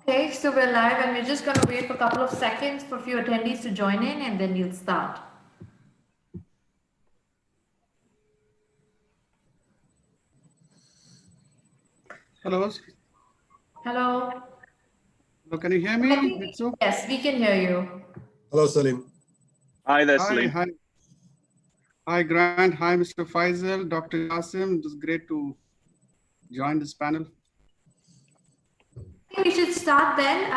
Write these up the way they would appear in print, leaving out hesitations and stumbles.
Okay, so we're live and we're just going to wait for a couple of seconds for a few attendees to join in and then we'll start. Hello. Hello. Hello, can you hear me? Yes, we can hear you. Hello, Salim. Hi there, Salim. Hi, Grant. Hi, Mr. Faisal, Dr. Qasim. It is great to join this panel. We should start then.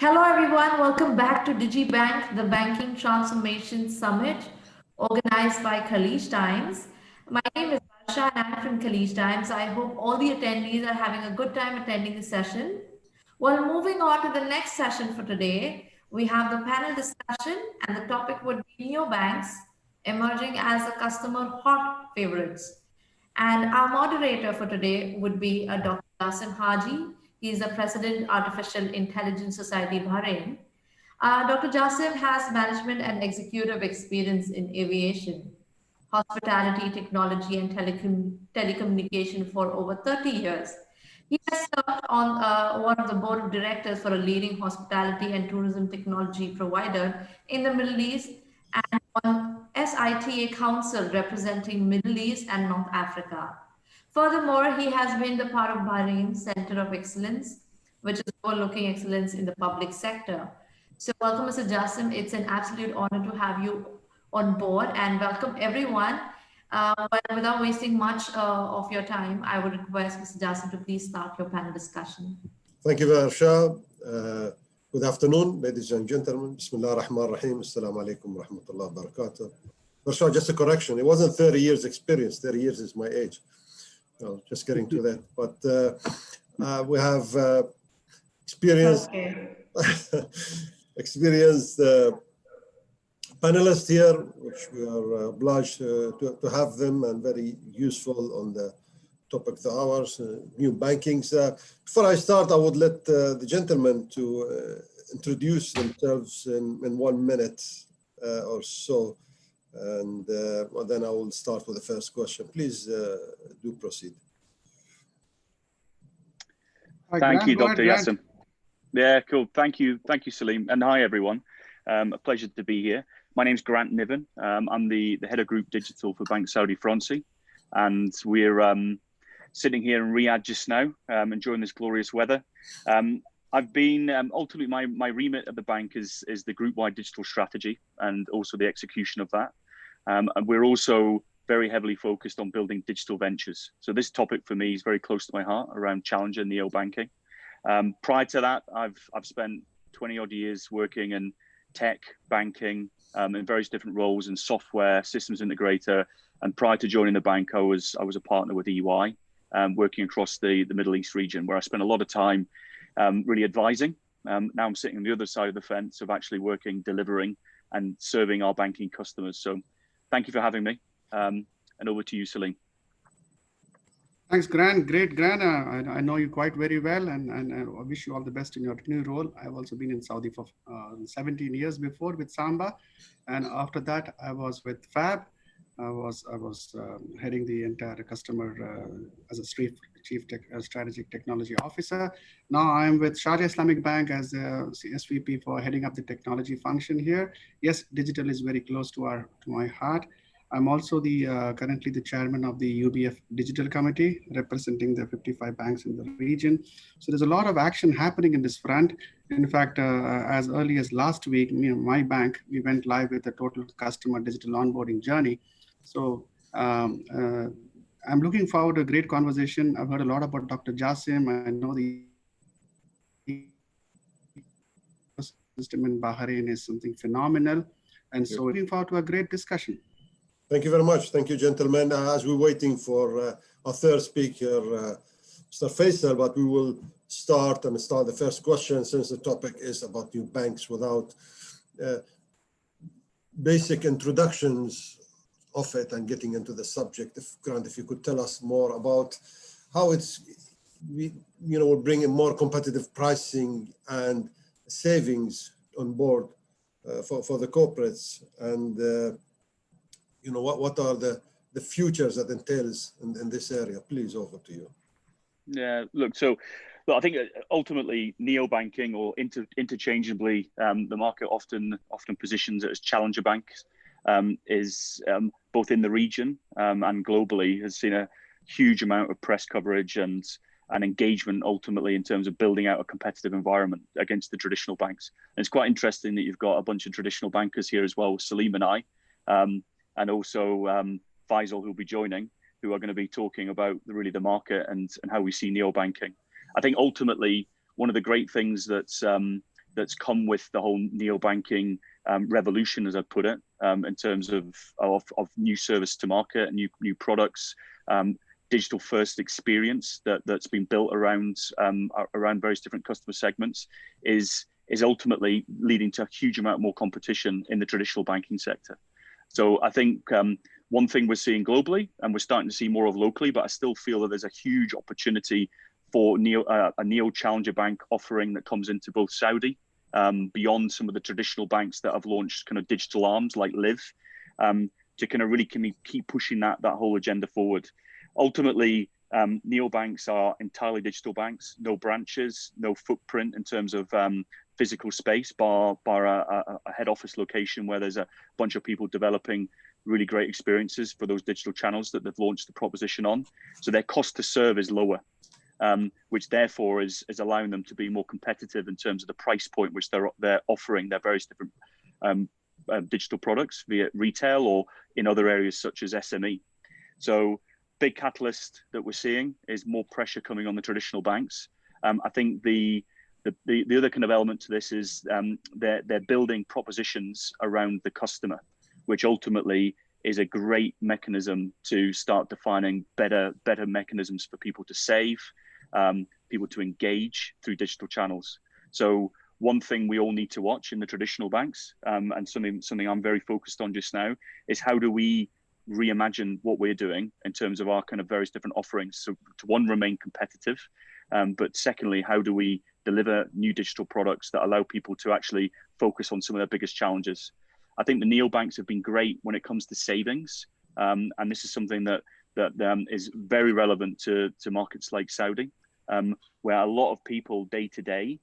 Hello, everyone. Welcome back to DigiBank, the Banking Transformation Summit, organized by Khaleej Times. My name is Barsha and I'm from Khaleej Times. I hope all the attendees are having a good time attending the session. Well, moving on to the next session for today, we have the panel discussion and the topic would be neobanks emerging as a customer hot favorites. And our moderator for today would be Dr. Qasim Haji. He is the President, Artificial Intelligence Society, Bahrain. Dr. Jassim has management and executive experience in aviation, hospitality, technology, and telecommunication for over 30 years. He has served on one of the board of directors for a leading hospitality and tourism technology provider in the Middle East and on SITA Council representing Middle East and North Africa. Furthermore, he has been the part of Bahrain's Center of Excellence, which is overlooking excellence in the public sector. So welcome, Mr. Jassim. It's an absolute honor to have you on board and welcome everyone. But without wasting much of your time, I would request Mr. Jassim to please start your panel discussion. Thank you, Barsha. Good afternoon, ladies and gentlemen. Bismillah ar-Rahman ar-Rahim. Assalamu alaikum wa rahmatullahi wa barakatuh. Barsha, just a correction. It wasn't 30 years experience. 30 years is my age. Well, just getting to that. But we have experienced panelists here, which we are obliged to have them and very useful on the topic of the hours, new bankings. Before I start, I would let the gentlemen to introduce themselves in 1 minute or so. And well, then I will start with the first question. Please do proceed. Thank you, Dr. Jassim. Yeah, cool. Thank you, Salim. And hi, everyone. A pleasure to be here. My name's Grant Niven. I'm the head of Group Digital for Bank Saudi Fransi. And we're sitting here in Riyadh just now, enjoying this glorious weather. I've been, ultimately, my remit at the bank is the group-wide digital strategy and also the execution of that. And we're also very heavily focused on building digital ventures. So this topic for me is very close to my heart around challenger neobanking. Prior to that, I've spent 20 odd years working in tech, banking, in various different roles in software, systems integrator. And prior to joining the bank, I was a partner with EY, working across the Middle East region, where I spent a lot of time really advising. Now I'm sitting on the other side of the fence of actually working, delivering and serving our banking customers. So thank you for having me. And over to you, Salim. Thanks, Grant. Great, Grant. I know you quite very well, and I wish you all the best in your new role. I've also been in Saudi for 17 years before with Samba, and after that I was with Fab. I was heading the entire customer as a chief strategic technology officer. Now I'm with Sharjah Islamic Bank as the SVP for heading up the technology function here. Yes, digital is very close to my heart. I'm also currently the chairman of the UBF Digital Committee, representing the 55 banks in the region. So there's a lot of action happening in this front. In fact, as early as last week, my bank, we went live with a total customer digital onboarding journey. So I'm looking forward to a great conversation. I've heard a lot about Dr. Jassim. I know the system in Bahrain is something phenomenal. And so looking forward to a great discussion. Thank you very much. Thank you, gentlemen. As we're waiting for our third speaker, Mr. Faisal, but we will start the first question since the topic is about new banks without basic introductions of it and getting into the subject. Grant, if you could tell us more about how we're bringing more competitive pricing and savings on board for the corporates, and what are the futures that entails in this area? Please, over to you. Yeah, look, so I think ultimately neobanking or interchangeably, the market often positions it as challenger banks, is both in the region and globally has seen a huge amount of press coverage and engagement ultimately in terms of building out a competitive environment against the traditional banks. And it's quite interesting that you've got a bunch of traditional bankers here as well, Salim and I, and also Faisal, who'll be joining, who are going to be talking about really the market and how we see neobanking. I think ultimately one of the great things that's come with the whole neobanking revolution, as I put it, in terms of new service to market and new products, digital first experience that's been built around various different customer segments is ultimately leading to a huge amount more competition in the traditional banking sector. So I think one thing we're seeing globally, and we're starting to see more of locally, but I still feel that there's a huge opportunity for a neo-challenger bank offering that comes into both Saudi, beyond some of the traditional banks that have launched kind of digital arms like Live, to kind of really keep pushing that whole agenda forward. Ultimately, neobanks are entirely digital banks, no branches, no footprint in terms of physical space, bar a head office location where there's a bunch of people developing really great experiences for those digital channels that they've launched the proposition on. So their cost to serve is lower, which therefore is allowing them to be more competitive in terms of the price point which they're offering their various different digital products, be it retail or in other areas such as SME. So big catalyst that we're seeing is more pressure coming on the traditional banks. I think the other kind of element to this is they're building propositions around the customer, which ultimately is a great mechanism to start defining better mechanisms for people to save, people to engage through digital channels. So one thing we all need to watch in the traditional banks, and something I'm very focused on just now, is how do we reimagine what we're doing in terms of our kind of various different offerings. So to one, remain competitive, but secondly, how do we deliver new digital products that allow people to actually focus on some of their biggest challenges? I think the neobanks have been great when it comes to savings, and this is something that is very relevant to markets like Saudi, where a lot of people day to day,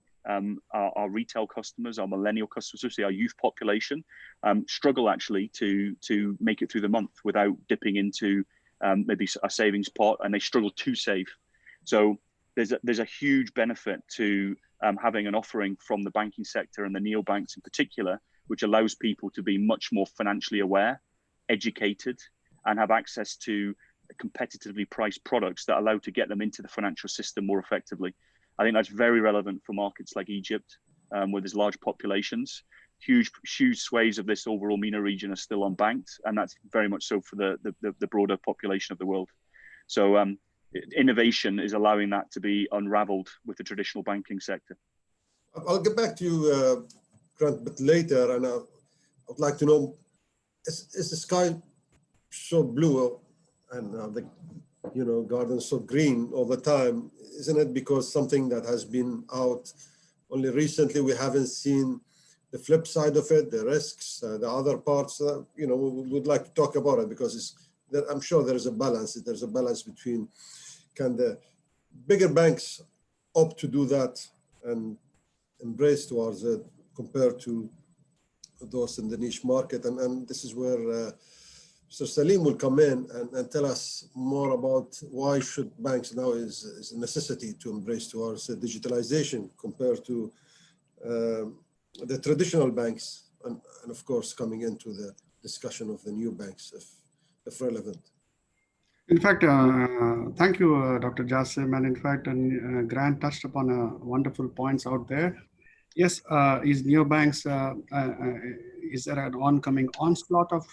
our retail customers, our millennial customers, especially our youth population, struggle actually to make it through the month without dipping into maybe a savings pot, and they struggle to save. So there's a huge benefit to having an offering from the banking sector and the neobanks in particular, which allows people to be much more financially aware, educated, and have access to competitively priced products that allow to get them into the financial system more effectively. I think that's very relevant for markets like Egypt, where there's large populations. Huge swathes of this overall MENA region are still unbanked, and that's very much so for the broader population of the world. So innovation is allowing that to be unraveled with the traditional banking sector. I'll get back to you, Grant, a bit later, and I would like to know, is the sky so blue and the gardens so green all the time? Isn't it because something that has been out only recently, we haven't seen the flip side of it, the risks, the other parts? We would like to talk about it because I'm sure there is a balance. There's a balance between the bigger banks opt to do that and embrace towards it compared to those in the niche market. And this is where Mr. Salim will come in and tell us more about why should banks now is a necessity to embrace towards digitalization compared to the traditional banks, and of course coming into the discussion of the new banks if relevant. In fact, thank you, Dr. Jassim. And in fact, Grant touched upon wonderful points out there. Yes, is neobanks, is there an oncoming onslaught of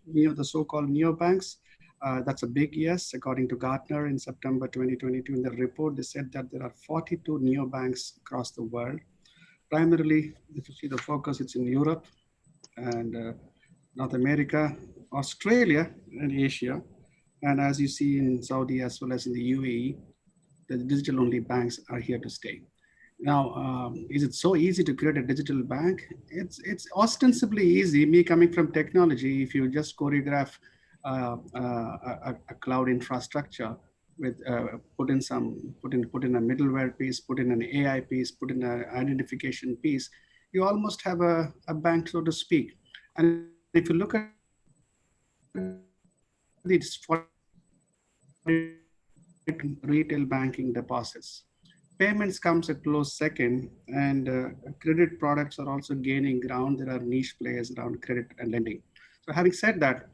the so-called neobanks? That's a big yes. According to Gartner in September 2022, in the report, they said that there are 42 neobanks across the world. Primarily, if you see the focus, it's in Europe and North America, Australia, and Asia. And as you see in Saudi as well as in the UAE, the digital-only banks are here to stay. Now, is it so easy to create a digital bank? It's ostensibly easy. Me coming from technology, if you just choreograph a cloud infrastructure, put in a middleware piece, put in an AI piece, put in an identification piece, you almost have a bank, so to speak. And if you look at these 42 retail banking deposits, payments comes a close second, and credit products are also gaining ground. There are niche players around credit and lending. So having said that,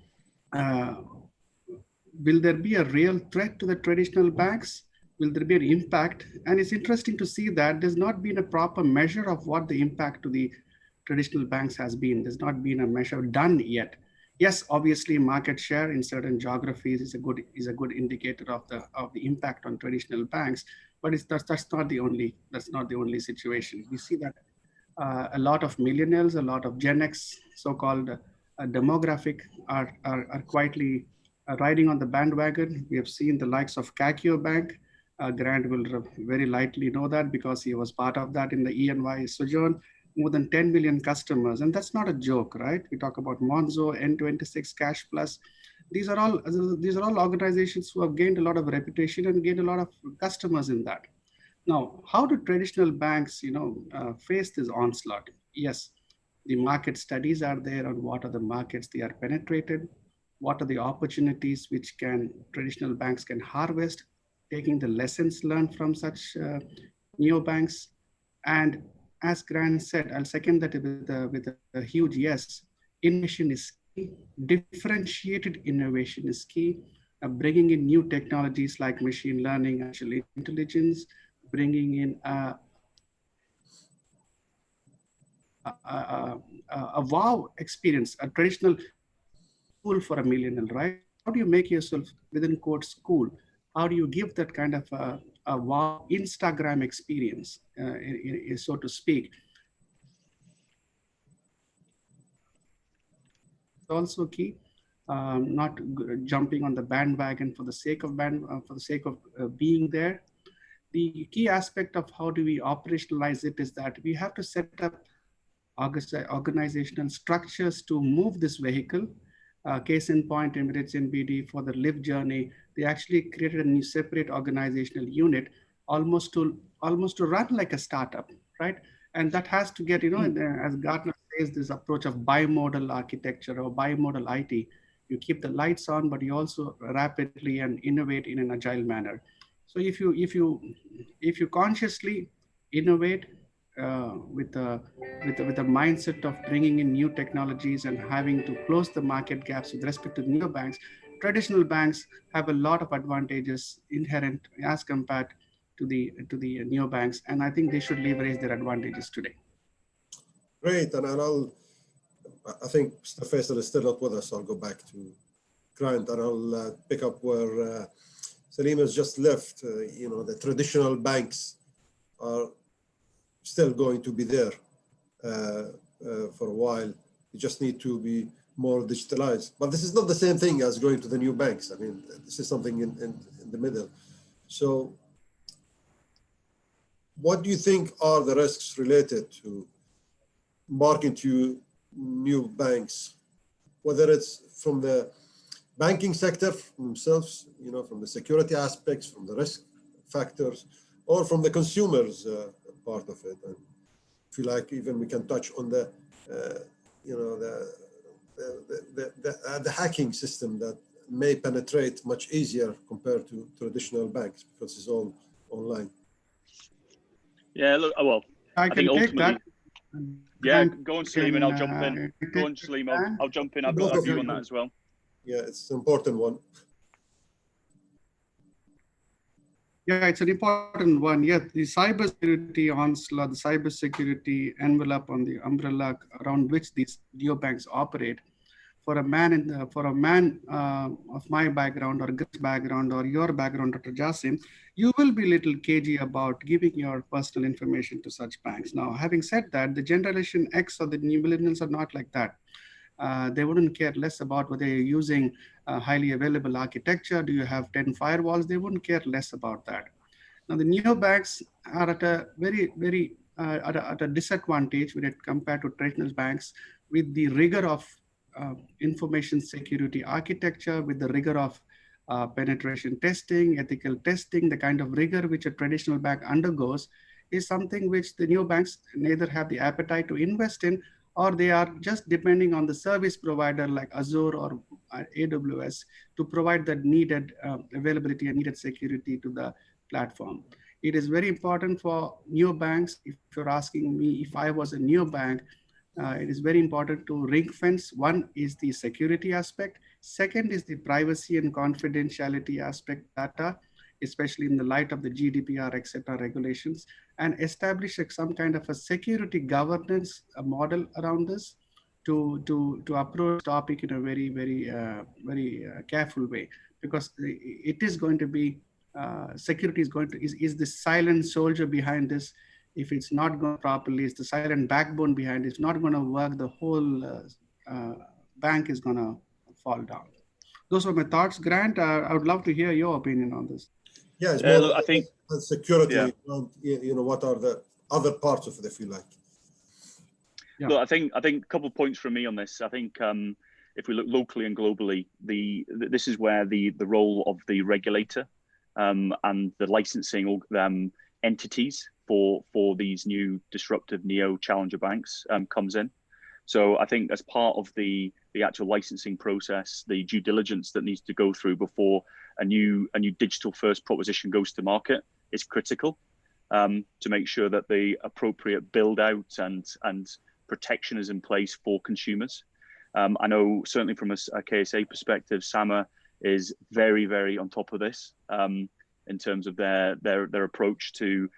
uh, will there be a real threat to the traditional banks? Will there be an impact? And it's interesting to see that there's not been a proper measure of what the impact to the traditional banks has been. There's not been a measure done yet. Yes, obviously, market share in certain geographies is a good indicator of the impact on traditional banks, but that's not the only situation. We see that a lot of millennials, a lot of Gen X, so-called demographic, are quietly riding on the bandwagon. We have seen the likes of Kakio Bank. Grant will very likely know that because he was part of that in the ENY sojourn. More than 10 million customers, and that's not a joke, right? We talk about Monzo, N26, Cash Plus. These are all organizations who have gained a lot of reputation and gained a lot of customers in that. Now, how do traditional banks, face this onslaught? Yes, the market studies are there on what are the markets they are penetrated, what are the opportunities which traditional banks can harvest, taking the lessons learned from such neobanks. And as Grant said, I'll second that with a huge yes. Innovation is key. Differentiated innovation is key. Bringing in new technologies like machine learning, artificial intelligence, bringing in a wow experience, a traditional school for a millennial, right? How do you make yourself within quote school? How do you give that kind of a wow Instagram experience, so to speak? Also key. Not jumping on the bandwagon for the sake of being there. The key aspect of how do we operationalize it is that we have to set up organizational structures to move this vehicle. Case in point, Emirates NBD for the Live journey, they actually created a new separate organizational unit almost to run like a startup, right? And that has to get, as Gartner says, this approach of bimodal architecture or bimodal IT. You keep the lights on, but you also rapidly and innovate in an agile manner. So if you consciously innovate with a mindset of bringing in new technologies and having to close the market gaps with respect to neobanks, traditional banks have a lot of advantages inherent as compared to the neobanks, and I think they should leverage their advantages today. Great, and I think Mr. Faisal is still not with us, so I'll go back to Grant, and I'll pick up where Salim has just left. The traditional banks are still going to be there for a while. You just need to be more digitalized. But this is not the same thing as going to the new banks. I mean, this is something in the middle. So what do you think are the risks related to marketing to new banks, whether it's from the banking sector themselves, from the security aspects, from the risk factors, or from the consumers part of it? And I feel like even we can touch on the hacking system that may penetrate much easier compared to traditional banks because it's all online. Yeah, look, well, I think ultimately, yeah, go on, Salim, and I'll jump in. Go on, Salim, I'll jump in. I've got a view on that as well. Yeah, it's an important one. Yeah, it's an important one. Yeah, the cybersecurity onslaught, the cybersecurity envelope on the umbrella around which these neobanks operate. For a man of my background or Greg's background or your background, Dr. Jasim, you will be little cagey about giving your personal information to such banks. Now, having said that, the Generation X or the new millennials are not like that. They wouldn't care less about whether you're using highly available architecture. Do you have 10 firewalls? They wouldn't care less about that. Now, the neobanks are at a very at a disadvantage when it compared to traditional banks with the rigor of information security architecture, with the rigor of penetration testing, ethical testing, the kind of rigor which a traditional bank undergoes is something which the neobanks neither have the appetite to invest in, or they are just depending on the service provider like Azure or AWS to provide that needed availability and needed security to the platform. It is very important for neobanks. If you're asking me if I was a neobank, it is very important to ring fence. One is the security aspect. Second is the privacy and confidentiality aspect data, especially in the light of the GDPR, etc. regulations, and establish some kind of a security governance model around this to approach the topic in a very careful way, because it is going to be security is the silent soldier behind this. If it's not going properly, it's the silent backbone behind it. It's not going to work. The whole bank is going to fall down. Those are my thoughts. Grant, I would love to hear your opinion on this. Yeah, it's more look, I think security. Yeah. What are the other parts of it, if you like? Yeah. Look, I think a couple of points from me on this. I think if we look locally and globally, this is where the role of the regulator and the licensing entities for these new disruptive neo challenger banks comes in. So I think as part of the actual licensing process, the due diligence that needs to go through before a new digital first proposition goes to market is critical to make sure that the appropriate build out and protection is in place for consumers. I know certainly from a KSA perspective, SAMA is very on top of this in terms of their approach to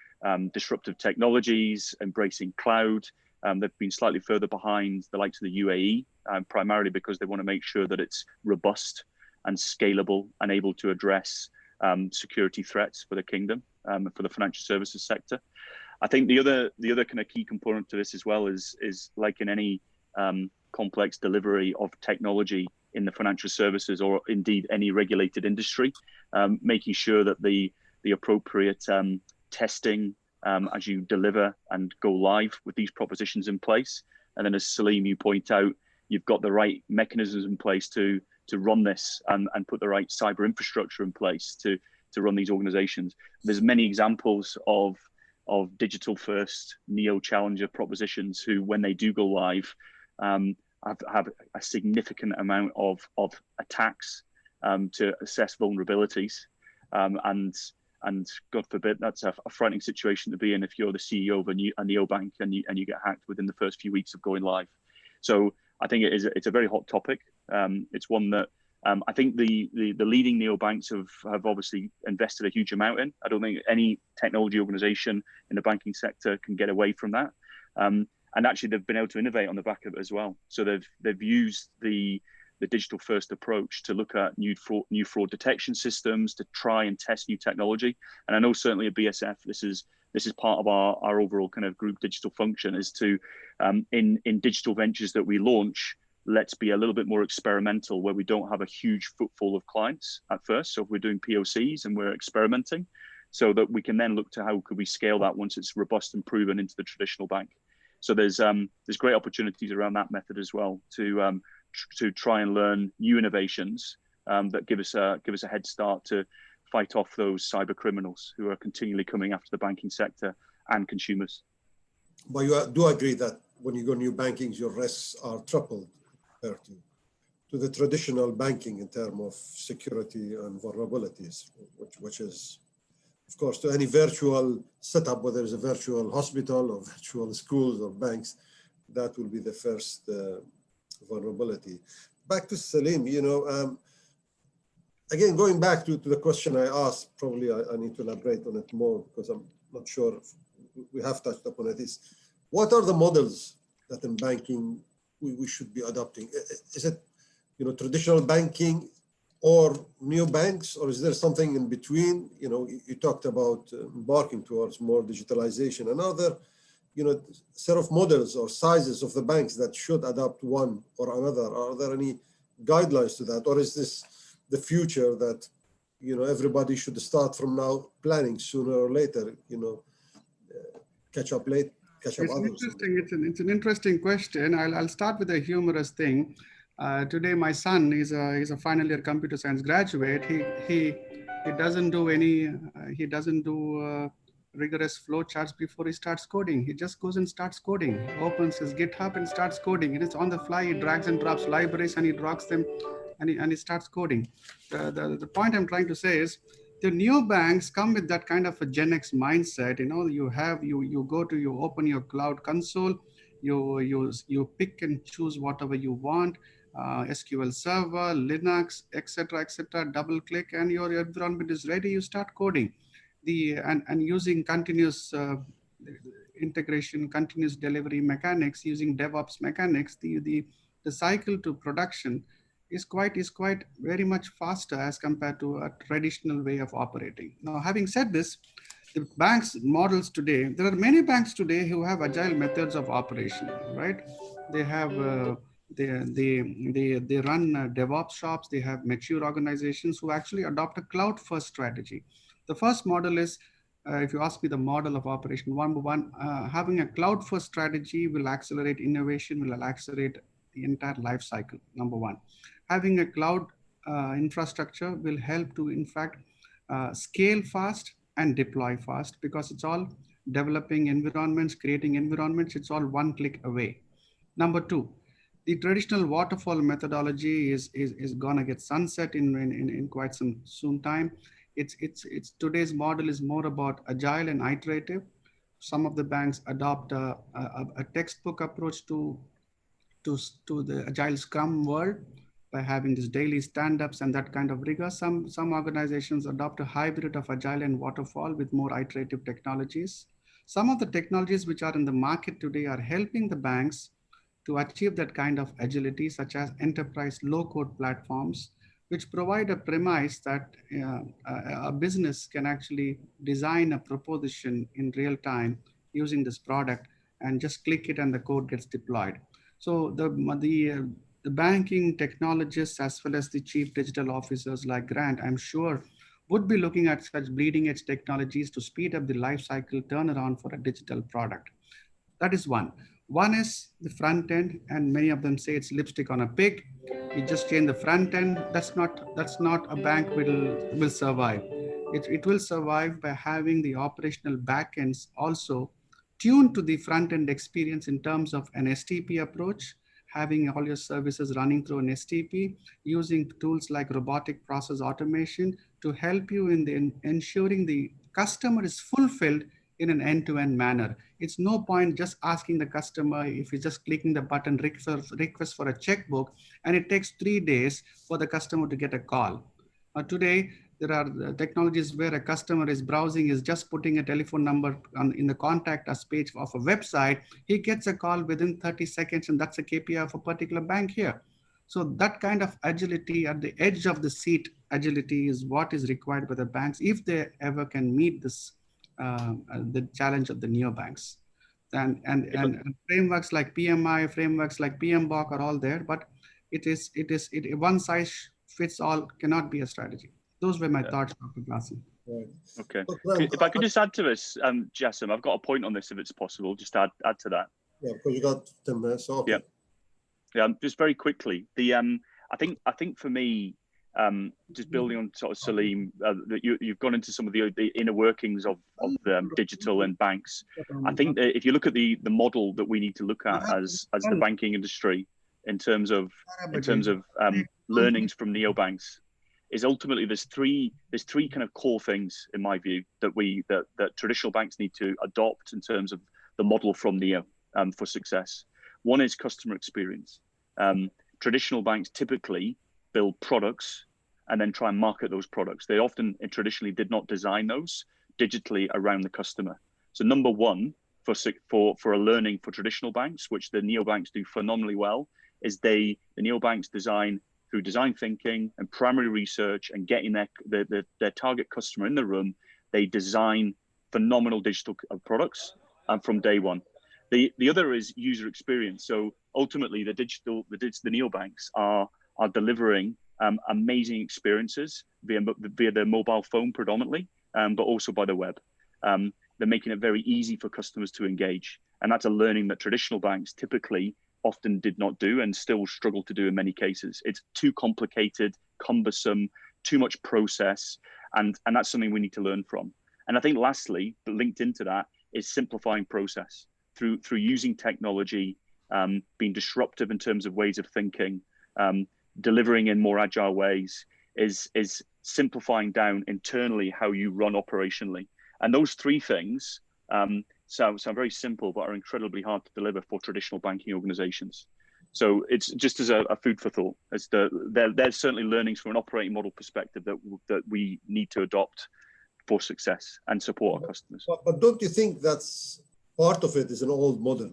disruptive technologies, embracing cloud. They've been slightly further behind the likes of the UAE, primarily because they want to make sure that it's robust and scalable and able to address security threats for the kingdom, for the financial services sector. I think the other kind of key component to this as well is like in any complex delivery of technology in the financial services or indeed any regulated industry, making sure that the appropriate testing as you deliver and go live with these propositions in place. And then as Salim, you point out, you've got the right mechanisms in place to run this and put the right cyber infrastructure in place to run these organizations. There's many examples of digital first neo challenger propositions who, when they do go live, have a significant amount of attacks to assess vulnerabilities. And God forbid, that's a frightening situation to be in if you're the CEO of a neobank and you get hacked within the first few weeks of going live. So I think it's a very hot topic. It's one that I think the leading neobanks have obviously invested a huge amount in. I don't think any technology organization in the banking sector can get away from that. And actually, they've been able to innovate on the back of it as well. So they've used the digital first approach to look at new fraud detection systems, to try and test new technology. And I know certainly at BSF, this is part of our overall kind of group digital function, is to in digital ventures that we launch, let's be a little bit more experimental, where we don't have a huge footfall of clients at first. So if we're doing POCs and we're experimenting, so that we can then look to how could we scale that once it's robust and proven into the traditional bank. So there's great opportunities around that method as well to try and learn new innovations that give us a head start to fight off those cyber criminals who are continually coming after the banking sector and consumers. But you do agree that when you go new bankings, your risks are tripled compared to the traditional banking in terms of security and vulnerabilities, which is, of course, to any virtual setup, whether it's a virtual hospital or virtual schools or banks, that will be the first vulnerability. Back to Salim, again, going back to the question I asked, probably I need to elaborate on it more because I'm not sure if we have touched upon it, is what are the models that in banking we should be adopting? Is it traditional banking or neobanks, or is there something in between? You talked about embarking towards more digitalization and other set of models or sizes of the banks that should adopt one or another. Are there any guidelines to that, or is this the future that everybody should start from now planning sooner or later? Catch up late, catch up others. Interesting. It's an interesting question. I'll start with a humorous thing. Today, my son is a final year computer science graduate. He doesn't do rigorous flow charts before he starts coding. He just goes and starts coding. He opens his GitHub and starts coding. It is on the fly. He drags and drops libraries and he drags them, and he starts coding. The point I'm trying to say is, the neobanks come with that kind of a Gen X mindset. You go to, you open your cloud console, you pick and choose whatever you want. SQL Server, Linux, etc., double click, and your environment is ready. You start coding, and using continuous integration, continuous delivery mechanics, using DevOps mechanics. The cycle to production is quite very much faster as compared to a traditional way of operating. Now, having said this, the banks models today, there are many banks today who have agile methods of operation, right? They have they run DevOps shops. They have mature organizations who actually adopt a cloud first strategy. The first model is, if you ask me the model of operation, one, having a cloud first strategy will accelerate innovation, will accelerate the entire life cycle. Number one, having a cloud infrastructure will help to, in fact, scale fast and deploy fast, because it's all developing environments, creating environments. It's all one click away. Number two, the traditional waterfall methodology is gonna get sunset in quite some soon time. It's today's model is more about agile and iterative. Some of the banks adopt a textbook approach to the agile scrum world by having this daily stand-ups and that kind of rigor. Some organizations adopt a hybrid of agile and waterfall with more iterative technologies. Some of the technologies which are in the market today are helping the banks to achieve that kind of agility, such as enterprise low-code platforms, which provide a premise that a business can actually design a proposition in real time using this product and just click it and the code gets deployed. So the banking technologists, as well as the chief digital officers like Grant, I'm sure, would be looking at such bleeding edge technologies to speed up the life cycle turnaround for a digital product. That is one. One is the front end, and many of them say it's lipstick on a pig. You just change the front end. That's not a bank will survive. It will survive by having the operational backends also tuned to the front end experience in terms of an STP approach, having all your services running through an STP, using tools like robotic process automation to help you in ensuring the customer is fulfilled in an end-to-end manner. It's no point just asking the customer if he's just clicking the button request for a checkbook, and it takes 3 days for the customer to get a call. Today, there are technologies where a customer is browsing, is just putting a telephone number in the contact us page of a website. He gets a call within 30 seconds, and that's a KPI of a particular bank here. So that kind of agility at the edge of the seat agility is what is required by the banks if they ever can meet this the challenge of the neobanks. And frameworks like PMI, frameworks like PMBOK are all there, but one size fits all cannot be a strategy. Those were my thoughts, Dr. Glasson. Right. Okay. If I could just add to this, Jassim, I've got a point on this, if it's possible, just add to that. Yeah, because you got 10 minutes. So okay. Yeah. Just very quickly. I think for me, just building on sort of Salim, that you've gone into some of the inner workings of digital and banks. I think that if you look at the model that we need to look at as the banking industry in terms of learnings from neobanks, is ultimately there's three kind of core things in my view that traditional banks need to adopt in terms of the model from Neo for success. One is customer experience. Traditional banks typically build products and then try and market those products. They often traditionally did not design those digitally around the customer. So number one for a learning for traditional banks, which the neobanks do phenomenally well, is the neobanks design through design thinking and primary research and getting their target customer in the room. They design phenomenal digital products from day one. The other is user experience. So ultimately, the neobanks are delivering amazing experiences via their mobile phone predominantly, but also by the web. They're making it very easy for customers to engage, and that's a learning that traditional banks typically often did not do and still struggle to do in many cases. It's too complicated, cumbersome, too much process, and that's something we need to learn from. And I think lastly, but linked into that, is simplifying process through using technology, being disruptive in terms of ways of thinking, delivering in more agile ways, is simplifying down internally how you run operationally. And those three things sound very simple, but are incredibly hard to deliver for traditional banking organizations. So it's just as a food for thought. There's certainly learnings from an operating model perspective that we need to adopt for success and support our customers. But don't you think that's part of it is an old model?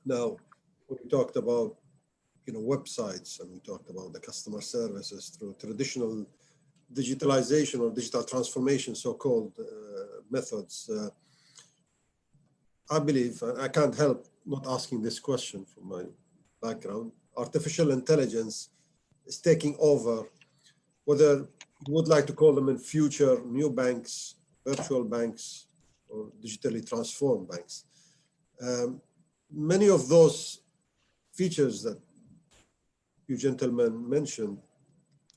Now, when we talked about websites, and we talked about the customer services through traditional digitalization or digital transformation, so-called methods. I believe, and I can't help not asking this question from my background, artificial intelligence is taking over, whether you would like to call them in future new banks, virtual banks, or digitally transformed banks. Many of those features that you gentlemen mentioned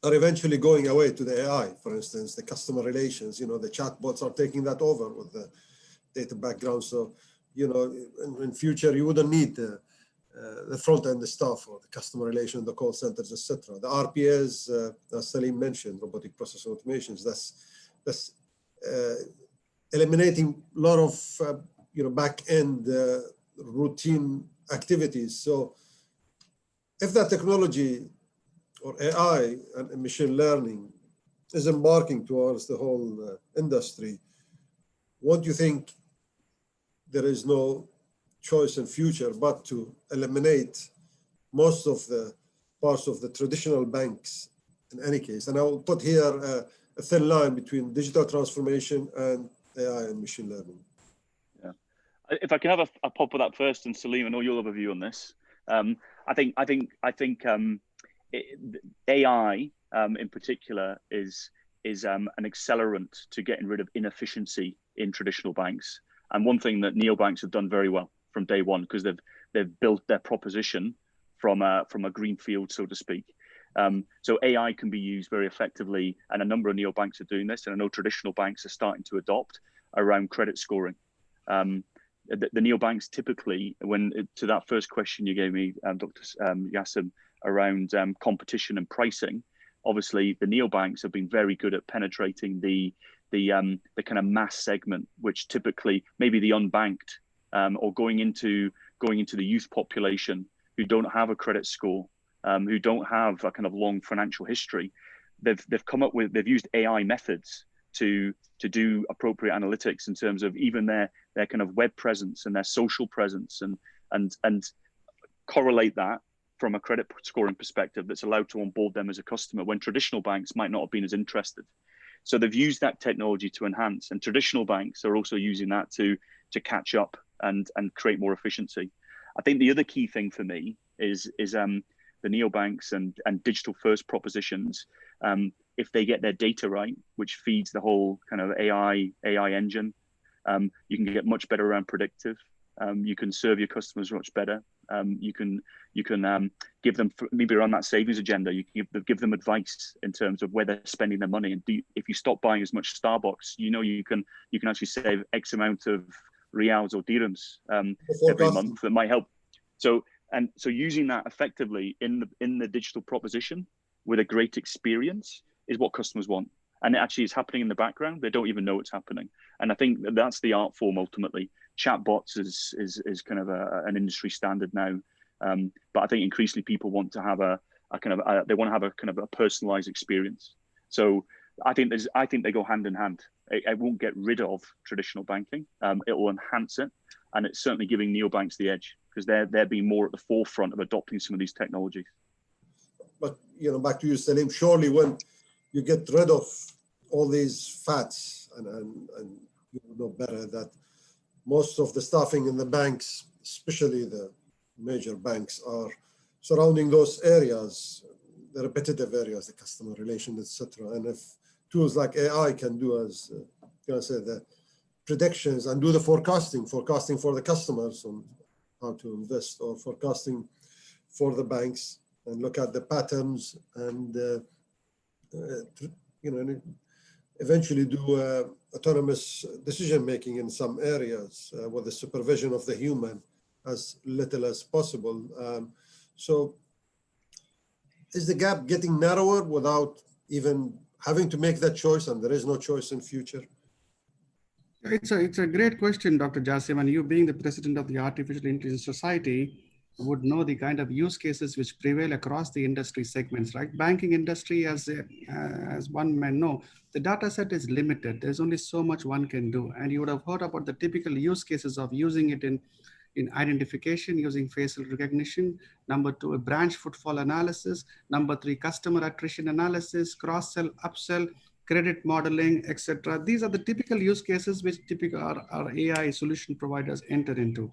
are eventually going away to the AI. For instance, the customer relations, the chatbots are taking that over with the data background. So, in future, you wouldn't need the front end staff or the customer relations, the call centers, etc. The RPAs, as Salim mentioned, robotic process automations, that's eliminating a lot of back end routine activities. So if that technology or AI and machine learning is embarking towards the whole industry, won't you think there is no choice in future but to eliminate most of the parts of the traditional banks in any case? And I will put here a thin line between digital transformation and AI and machine learning. Yeah, if I can have a pop of that first, and Salim, I know you'll have a view on this. I think AI in particular is an accelerant to getting rid of inefficiency in traditional banks. And one thing that neobanks have done very well from day one, because they've built their proposition from a greenfield, so to speak. So AI can be used very effectively, and a number of neobanks are doing this, and I know traditional banks are starting to adopt around credit scoring. The neobanks typically, to that first question you gave me, Dr. Yassim, around competition and pricing, obviously the neobanks have been very good at penetrating the kind of mass segment, which typically maybe the unbanked or going into the youth population who don't have a credit score, who don't have a kind of long financial history. They've used AI methods to do appropriate analytics in terms of even their kind of web presence and their social presence, and correlate that from a credit scoring perspective that's allowed to onboard them as a customer when traditional banks might not have been as interested. So they've used that technology to enhance, and traditional banks are also using that to catch up and create more efficiency. I think the other key thing for me is the neobanks and digital first propositions. If they get their data right, which feeds the whole kind of AI engine, you can get much better around predictive. You can serve your customers much better. You can give them, maybe around that savings agenda, you can give them advice in terms of where they're spending their money. And if you stop buying as much Starbucks, you can actually save X amount of reals or dirhams every month. That might help. So using that effectively in the digital proposition with a great experience is what customers want. And it actually is happening in the background. They don't even know it's happening. And I think that's the art form ultimately. Chatbots is kind of an industry standard now. But I think increasingly people want to have they want to have a kind of a personalized experience. So I think they go hand in hand. It won't get rid of traditional banking. It will enhance it. And it's certainly giving neobanks the edge, because they're being more at the forefront of adopting some of these technologies. But back to you, Salim, surely when you get rid of all these fats, and you know better that most of the staffing in the banks, especially the major banks, are surrounding those areas, the repetitive areas, the customer relations, etc. And if tools like AI can do as the predictions and do the forecasting for the customers on how to invest or forecasting for the banks, and look at the patterns and eventually do autonomous decision making in some areas with the supervision of the human as little as possible. So is the gap getting narrower without even having to make that choice, and there is no choice in future? It's a great question, Dr. Jassim, and you being the president of the Artificial Intelligence Society would know the kind of use cases which prevail across the industry segments, right? Banking industry, as one may know, the data set is limited. There's only so much one can do. And you would have heard about the typical use cases of using it in identification, using facial recognition. Number 2, a branch footfall analysis. Number 3, customer attrition analysis, cross-sell, upsell, credit modeling, etc. These are the typical use cases which typical our AI solution providers enter into.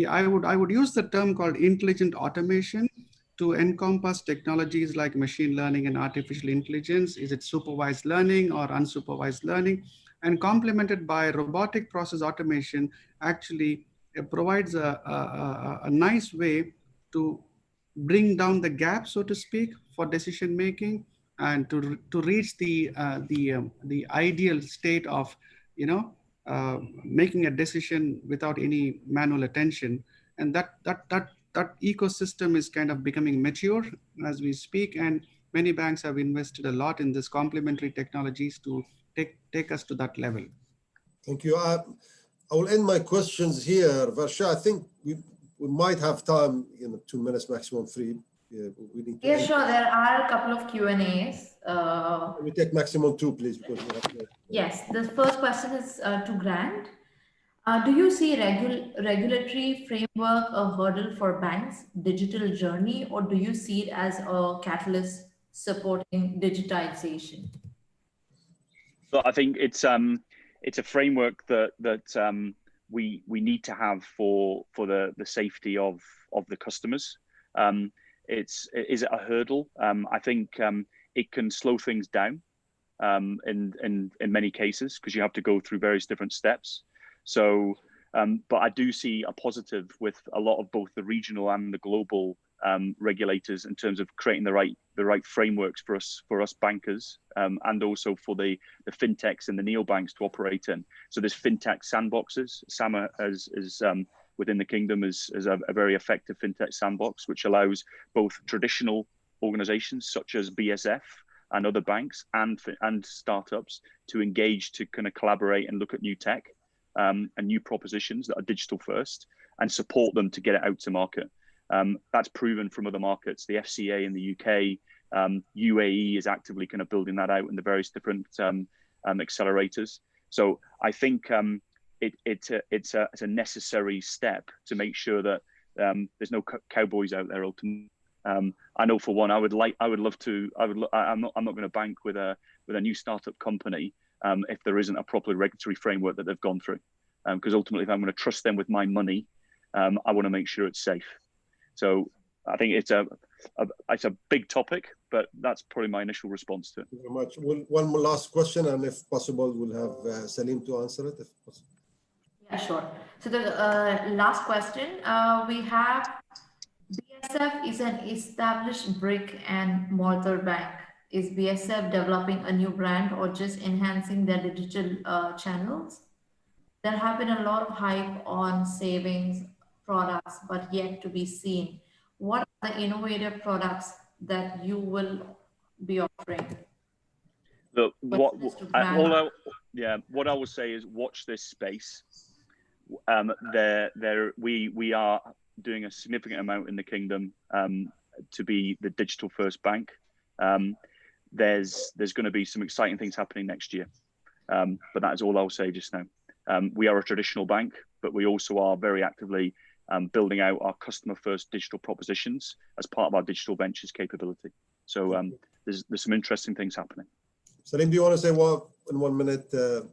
I would use the term called intelligent automation to encompass technologies like machine learning and artificial intelligence. Is it supervised learning or unsupervised learning? And complemented by robotic process automation actually provides a nice way to bring down the gap, so to speak, for decision making, and to reach the ideal state of making a decision without any manual attention. And that ecosystem is kind of becoming mature as we speak, and many banks have invested a lot in this complementary technologies to take us to that level. Thank you. I will end my questions here. Varsha, I think we might have time, 2 minutes maximum, 3. We need to sure. There are a couple of Q&As. We take maximum 2, please, because we have to... Yes, the first question is to Grant. Do you see regulatory framework a hurdle for banks' digital journey, or do you see it as a catalyst supporting digitization? So I think it's a framework that we need to have for the safety of the customers. Is it a hurdle? I think it can slow things down in many cases, because you have to go through various different steps. So, but I do see a positive with a lot of both the regional and the global regulators in terms of creating the right frameworks for us bankers, and also for the fintechs and the neobanks to operate in. So there's fintech sandboxes. SAMA is within the kingdom is a very effective fintech sandbox, which allows both traditional organizations such as BSF and other banks and startups to engage, to kind of collaborate and look at new tech and new propositions that are digital first, and support them to get it out to market. That's proven from other markets. The FCA in the UK, UAE is actively kind of building that out in the various different accelerators. So I think it's a necessary step to make sure that there's no cowboys out there ultimately. I know for one, I'm not going to bank with a new startup company if there isn't a proper regulatory framework that they've gone through. Because ultimately, if I'm going to trust them with my money, I want to make sure it's safe. So I think it's a big topic, but that's probably my initial response to it. Thank you very much. One more last question, and if possible, we'll have Salim to answer it, if possible. Yeah, sure. So the last question, we have BSF is an established brick and mortar bank. Is BSF developing a new brand or just enhancing their digital channels? There have been a lot of hype on savings products, but yet to be seen. What are the innovative products that you will be offering? Look, what I will say is watch this space. We are doing a significant amount in the kingdom to be the digital first bank. There's going to be some exciting things happening next year, but that is all I'll say just now. We are a traditional bank, but we also are very actively building out our customer first digital propositions as part of our digital ventures capability. So there's some interesting things happening. Salim, do you want to say in 1 minute the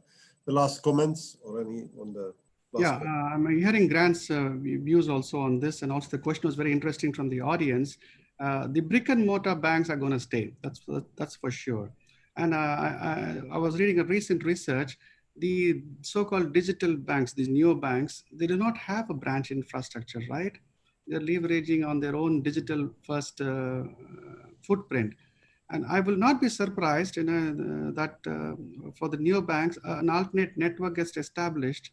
last comments or any on the last I'm hearing Grant's views also on this, and also the question was very interesting from the audience. The brick and mortar banks are going to stay. That's for sure. And I was reading a recent research. the so-called digital banks, these neobanks, they do not have a branch infrastructure, right? They're leveraging on their own digital first footprint. And I will not be surprised that for the neobanks, an alternate network gets established,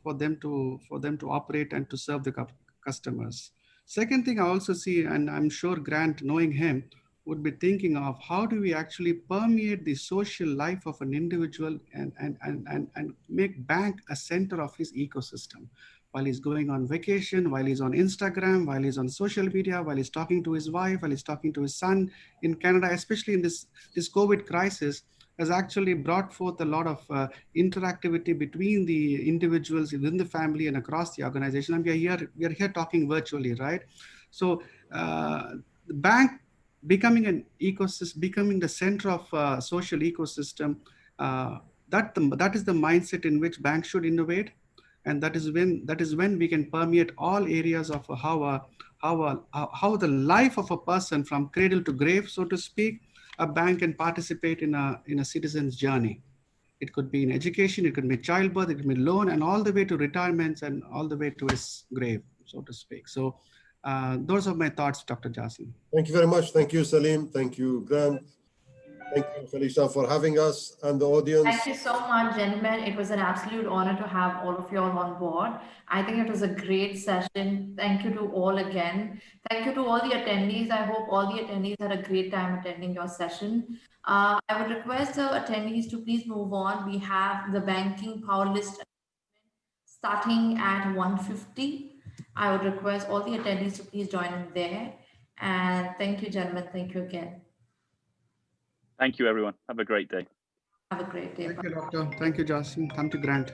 for them to operate and to serve the customers. Second thing I also see, and I'm sure Grant, knowing him, would be thinking of how do we actually permeate the social life of an individual and make bank a center of his ecosystem. While he's going on vacation, while he's on Instagram, while he's on social media, while he's talking to his wife, while he's talking to his son in Canada, especially in this COVID crisis, has actually brought forth a lot of interactivity between the individuals within the family and across the organization. And we are here talking virtually, right? So the bank becoming an ecosystem, becoming the center of social ecosystem, that is the mindset in which banks should innovate. And that is when we can permeate all areas of how the life of a person from cradle to grave, so to speak, a bank can participate in a citizen's journey. It could be in education, it could be childbirth, it could be loan, and all the way to retirements and all the way to his grave, so to speak. So those are my thoughts, Dr. Jasim. Thank you very much. Thank you, Salim. Thank you, Grant. Thank you, Felicia, for having us and the audience. Thank you so much, gentlemen. It was an absolute honor to have all of you all on board. I think it was a great session. Thank you to all again. Thank you to all the attendees. I hope all the attendees had a great time attending your session. I would request the attendees to please move on. We have the banking power list starting at 1:50. I would request all the attendees to please join in there. And thank you, gentlemen. Thank you again. Thank you, everyone. Have a great day. Have a great day. Thank you, Doctor. Thank you, Jasim. Thank you, Grant.